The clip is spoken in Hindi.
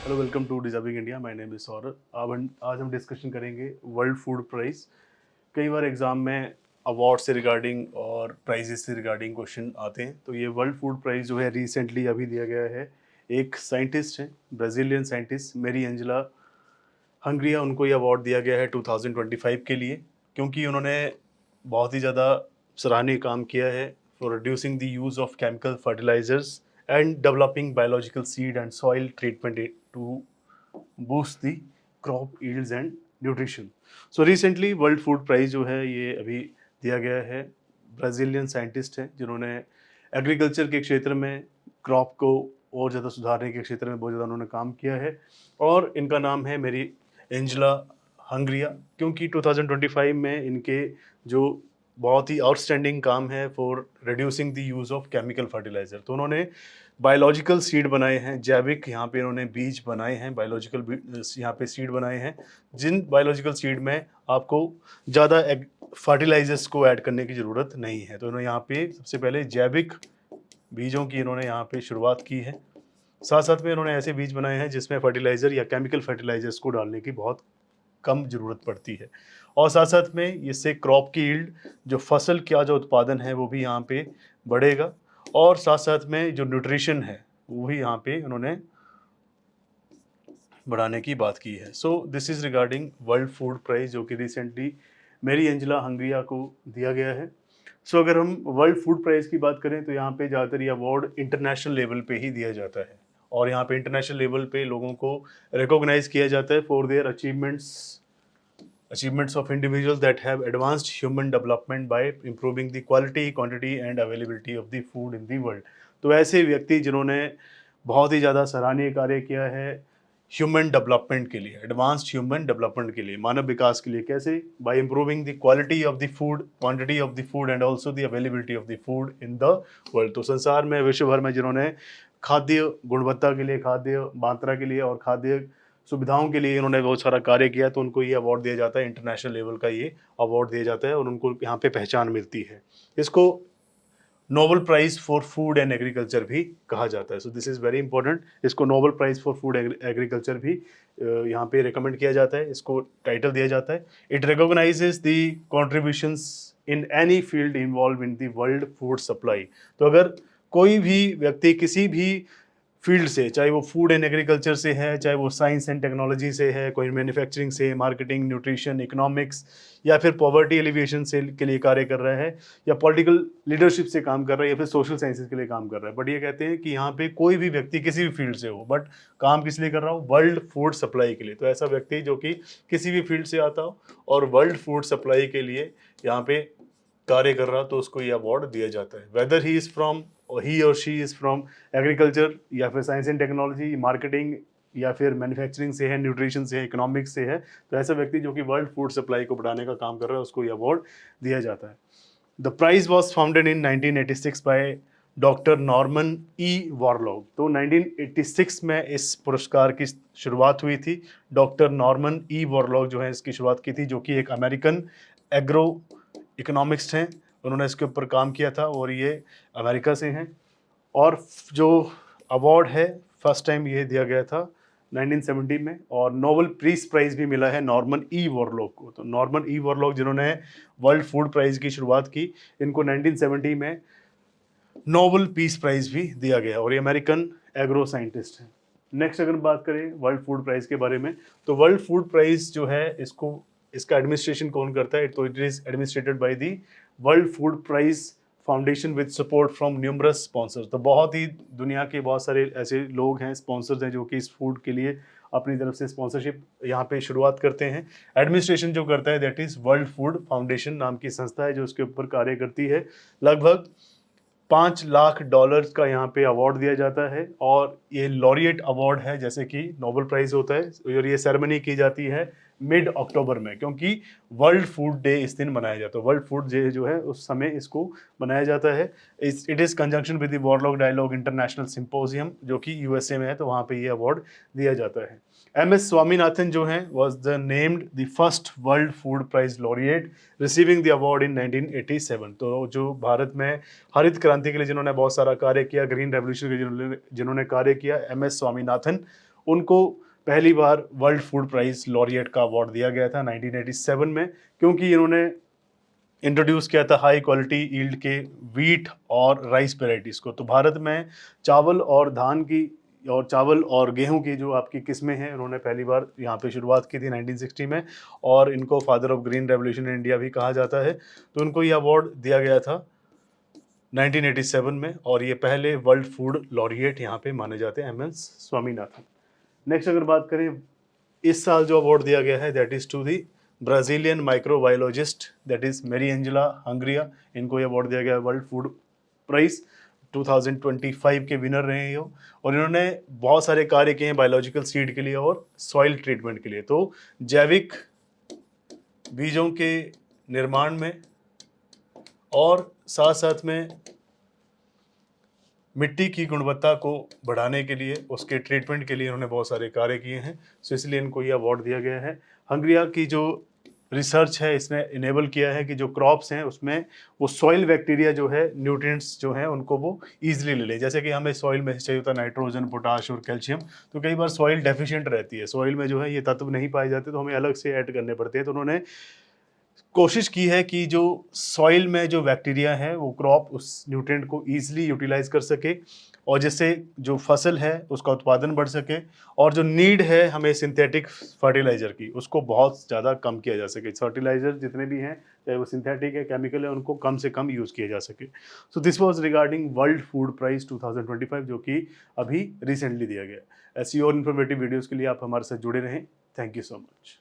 Hello, welcome to deserving India. My name is Saurabh. आज हम डिस्कशन करेंगे वर्ल्ड फूड प्राइस। कई बार एग्जाम में अवार्ड से रिगार्डिंग और प्राइजेस से रिगार्डिंग क्वेश्चन आते हैं। तो ये वर्ल्ड फूड प्राइस जो है रिसेंटली अभी दिया गया है। एक साइंटिस्ट हैं, ब्राज़ीलियन साइंटिस्ट मेरी एंजेला हंगरिया, उनको ये अवार्ड दिया गया है 2025 के लिए, क्योंकि उन्होंने बहुत ही ज़्यादा सराहनीय काम किया है for reducing the use of chemical fertilisers and developing biological seed and soil treatment to boost the crop yields and nutrition. So recently world food prize जो है ये अभी दिया गया है। ब्राज़ीलियन साइंटिस्ट हैं जिन्होंने एग्रीकल्चर के क्षेत्र में क्रॉप को और ज़्यादा सुधारने के क्षेत्र में बहुत ज़्यादा उन्होंने काम किया है, और इनका नाम है मेरी एंजेला हंगरिया, क्योंकि 2025 में इनके जो बहुत ही आउटस्टैंडिंग काम है for reducing the use of chemical fertiliser. तो उन्होंने बायोलॉजिकल सीड बनाए हैं, जैविक यहाँ पे इन्होंने बीज बनाए हैं, बायोलॉजिकल यहाँ पे सीड बनाए हैं, जिन बायोलॉजिकल सीड में आपको ज़्यादा फर्टिलाइजर्स को ऐड करने की ज़रूरत नहीं है। तो इन्होंने यहाँ पे सबसे पहले जैविक बीजों की इन्होंने यहाँ पे शुरुआत की है। साथ साथ में इन्होंने ऐसे बीज बनाए हैं जिसमें फर्टिलाइज़र या केमिकल फर्टिलाइजर्स को डालने की बहुत कम ज़रूरत पड़ती है, और साथ साथ में इससे क्रॉप की यील्ड, जो फसल का जो उत्पादन है वो भी यहाँ पे बढ़ेगा, और साथ साथ में जो न्यूट्रिशन है वो भी यहाँ पे उन्होंने बढ़ाने की बात की है। So this is regarding world food prize, जो कि रिसेंटली मेरी एंजेला हंगरिया को दिया गया है। सो अगर हम वर्ल्ड फूड प्राइज की बात करें तो यहाँ पे ज़्यादातर ये अवार्ड इंटरनेशनल लेवल पे ही दिया जाता है, और यहाँ पे इंटरनेशनल लेवल पे लोगों को रिकॉग्नाइज किया जाता है for their achievements of individuals that have advanced human development by improving the quality, quantity and availability of the food in the world। तो ऐसे व्यक्ति जिन्होंने बहुत ही ज़्यादा सराहनीय कार्य किया है ह्यूमन डेवलपमेंट के लिए, एडवांस्ड ह्यूमन डेवलपमेंट के लिए, मानव विकास के लिए। कैसे? Bye improving the quality of the food, quantity of the food and also the availability of the food in the world. तो संसार में, विश्व भर में जिन्होंने खाद्य गुणवत्ता के लिए, खाद्य मात्रा के लिए और खाद्य सुविधाओं के लिए इन्होंने बहुत सारा कार्य किया, तो उनको ये अवार्ड दिया जाता है, इंटरनेशनल लेवल का ये अवार्ड दिया जाता है, और उनको यहाँ पे पहचान मिलती है। इसको Nobel prize for food and agriculture भी कहा जाता है। So this is very important. इसको Nobel prize for food agriculture भी यहाँ पे रिकमेंड किया जाता है, इसको टाइटल दिया जाता है। It recognises the contributions in any field involve in the world food supply. तो अगर कोई भी व्यक्ति किसी भी फील्ड से, चाहे वो फूड एंड एग्रीकल्चर से है, चाहे वो साइंस एंड टेक्नोलॉजी से है, कोई मैन्युफैक्चरिंग से, मार्केटिंग, न्यूट्रिशन, इकोनॉमिक्स, या फिर पॉवर्टी एलिविएशन से के लिए कार्य कर रहा है, या पॉलिटिकल लीडरशिप से काम कर रहा है, या फिर सोशल साइंसेज के लिए काम कर रहा है। बट ये कहते हैं कि यहाँ पे कोई भी व्यक्ति किसी भी फील्ड से हो, बट काम किस लिए कर रहा हो? वर्ल्ड फूड सप्लाई के लिए। तो ऐसा व्यक्ति जो कि किसी भी फील्ड से आता हो और वर्ल्ड फूड सप्लाई के लिए यहाँ पे कार्य कर रहा, तो उसको ये अवार्ड दिया जाता है। वेदर ही इज़ फ्रॉम, ही और शी इज़ फ्रॉम एग्रीकल्चर, या फिर साइंस एंड टेक्नोलॉजी, मार्केटिंग, या फिर मैन्युफैक्चरिंग से है, न्यूट्रिशन से है, इकोनॉमिक्स से है, तो ऐसा व्यक्ति जो कि वर्ल्ड फूड सप्लाई को बढ़ाने का काम कर रहा है, उसको ये अवार्ड दिया जाता है। The prize was founded in 1986 by doctor Norman E Borlaug. तो 1986 में इस पुरस्कार की शुरुआत हुई थी। डॉक्टर नॉर्मन ई वॉरलॉग जो है इसकी शुरुआत की थी, जो कि एक अमेरिकन एग्रो इकोनॉमिक्स हैं। उन्होंने इसके ऊपर काम किया था, और ये अमेरिका से हैं। और जो अवार्ड है फर्स्ट टाइम ये दिया गया था 1970 में, और नोबेल पीस प्राइज़ भी मिला है नॉर्मन ई वॉरलॉग को। तो नॉर्मन ई वॉरलॉग जिन्होंने वर्ल्ड फूड प्राइज़ की शुरुआत की, इनको 1970 में नोबेल पीस प्राइज़ भी दिया गया, और ये अमेरिकन एग्रो साइंटिस्ट हैं। नेक्स्ट अगर बात करें वर्ल्ड फूड प्राइज़ के बारे में, तो वर्ल्ड फूड प्राइज़ जो है इसका एडमिनिस्ट्रेशन कौन करता है? तो it is administered by the world food prize foundation with support from numerous sponsors. तो बहुत ही दुनिया के बहुत सारे ऐसे लोग हैं, स्पॉन्सर्स हैं, जो कि इस फूड के लिए अपनी तरफ से स्पॉन्सरशिप यहाँ पे शुरुआत करते हैं। एडमिनिस्ट्रेशन जो करता है that is world food foundation नाम की संस्था है, जो उसके ऊपर कार्य करती है। लगभग $5 लाख का यहाँ पे अवार्ड दिया जाता है, और ये लॉरिएट अवार्ड है, जैसे कि नोबेल प्राइज़ होता है, और ये सेरेमनी की जाती है मिड अक्टूबर में, क्योंकि वर्ल्ड फूड डे इस दिन मनाया जाता है। वर्ल्ड फूड डे जो है उस समय इसको मनाया जाता है। It is conjunction with the Borlaug dialogue international symposium, जो कि यूएसए में है, तो वहाँ पे ये अवार्ड दिया जाता है। एम.एस. स्वामीनाथन जो हैं was the named the first world food prize laureate receiving the award in 1987। तो जो भारत में हरित क्रांति के लिए जिन्होंने बहुत सारा कार्य किया, ग्रीन रेवोल्यूशन के जिन्होंने कार्य किया, एम.एस. स्वामीनाथन, उनको पहली बार वर्ल्ड फूड प्राइज़ लॉरिएट का अवार्ड दिया गया था 1987 में, क्योंकि इन्होंने इंट्रोड्यूस किया था हाई क्वालिटी यील्ड के व्हीट और राइस वेराइटीज़ को। तो भारत में चावल और धान की और चावल और गेहूं की जो आपकी किस्में हैं, उन्होंने पहली बार यहाँ पे शुरुआत की थी 1960 में, और इनको father of green revolution in India भी कहा जाता है। तो उनको ये अवार्ड दिया गया था 1987 में, और ये पहले वर्ल्ड फूड लॉरिएट यहाँ पे माने जाते हैं, एम एस स्वामीनाथन। नेक्स्ट अगर बात करें, इस साल जो अवार्ड दिया गया है that is to the Brazilian microbiologist that is Mariangela Hungria. इनको ये अवार्ड दिया गया है वर्ल्ड फूड प्राइज़ 2025 के विनर रहे हैं ये, और इन्होंने बहुत सारे कार्य किए हैं बायोलॉजिकल सीड के लिए और सॉइल ट्रीटमेंट के लिए। तो जैविक बीजों के निर्माण में और साथ साथ में मिट्टी की गुणवत्ता को बढ़ाने के लिए, उसके ट्रीटमेंट के लिए उन्होंने बहुत सारे कार्य किए हैं। सो इसलिए इनको ये अवार्ड दिया गया है। हंगरिया की जो रिसर्च है, इसने इनेबल किया है कि जो क्रॉप्स हैं उसमें वो सॉइल बैक्टीरिया जो है, न्यूट्रिएंट्स जो हैं उनको वो ईजिली ले लें। जैसे कि हमें सॉइल में चाहिए होता है नाइट्रोजन, पोटाश और कैल्शियम, तो कई बार सॉइल डेफिशिएंट रहती है, सॉइल में जो है ये तत्व नहीं पाए जाते, तो हमें अलग से ऐड करने पड़ते हैं। तो उन्होंने कोशिश की है कि जो सॉइल में जो बैक्टीरिया है वो क्रॉप उस न्यूट्रिएंट को ईजिली यूटिलाइज कर सके, और जिससे जो फसल है उसका उत्पादन बढ़ सके, और जो नीड है हमें सिंथेटिक फर्टिलाइज़र की, उसको बहुत ज़्यादा कम किया जा सके। फर्टिलाइज़र जितने भी हैं, चाहे वो सिंथेटिक है, केमिकल है, उनको कम से कम यूज़ किया जा सके। So this was regarding world food prize 2025, जो कि अभी रिसेंटली दिया गया। ऐसी और इन्फॉर्मेटिव वीडियोज़ के लिए आप हमारे साथ जुड़े रहें। Thank you so much.